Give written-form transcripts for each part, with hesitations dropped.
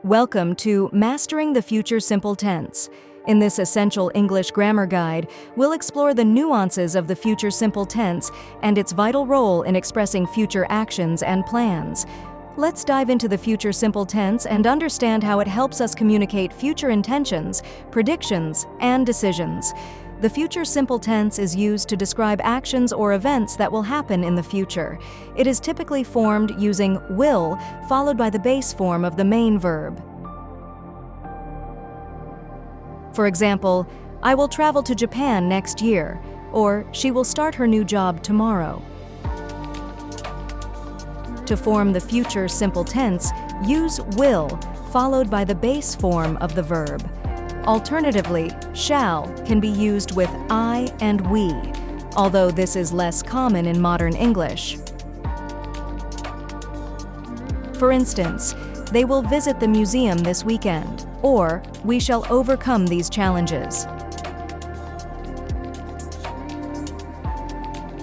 Welcome to Mastering the Future Simple Tense. In this essential English grammar guide, we'll explore the nuances of the future simple tense and its vital role in expressing future actions and plans. Let's dive into the future simple tense and understand how it helps us communicate future intentions, predictions, and decisions. The future simple tense is used to describe actions or events that will happen in the future. It is typically formed using will followed by the base form of the main verb. For example, I will travel to Japan next year, or she will start her new job tomorrow. To form the future simple tense, use will followed by the base form of the verb. Alternatively, shall can be used with I and we, although this is less common in modern English. For instance, they will visit the museum this weekend, or we shall overcome these challenges.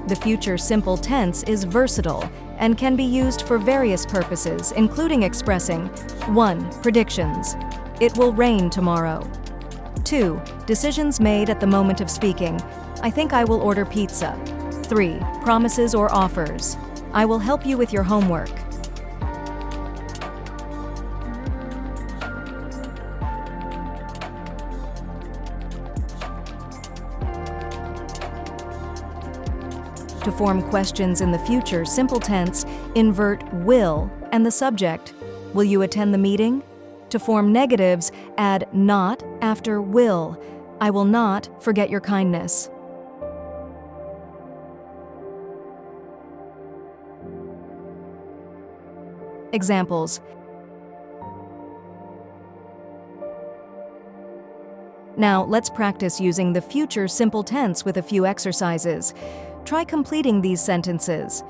The future simple tense is versatile and can be used for various purposes, including expressing 1. Predictions. It will rain tomorrow. 2. Decisions made at the moment of speaking. I think I will order pizza. 3. Promises or offers. I will help you with your homework. To form questions in the future simple tense, invert will and the subject. Will you attend the meeting? To form negatives, add not after will. I will not forget your kindness. Examples. Now, let's practice using the future simple tense with a few exercises. Try completing these sentences.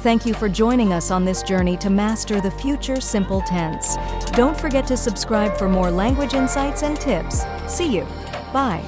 Thank you for joining us on this journey to master the future simple tense. Don't forget to subscribe for more language insights and tips. See you. Bye.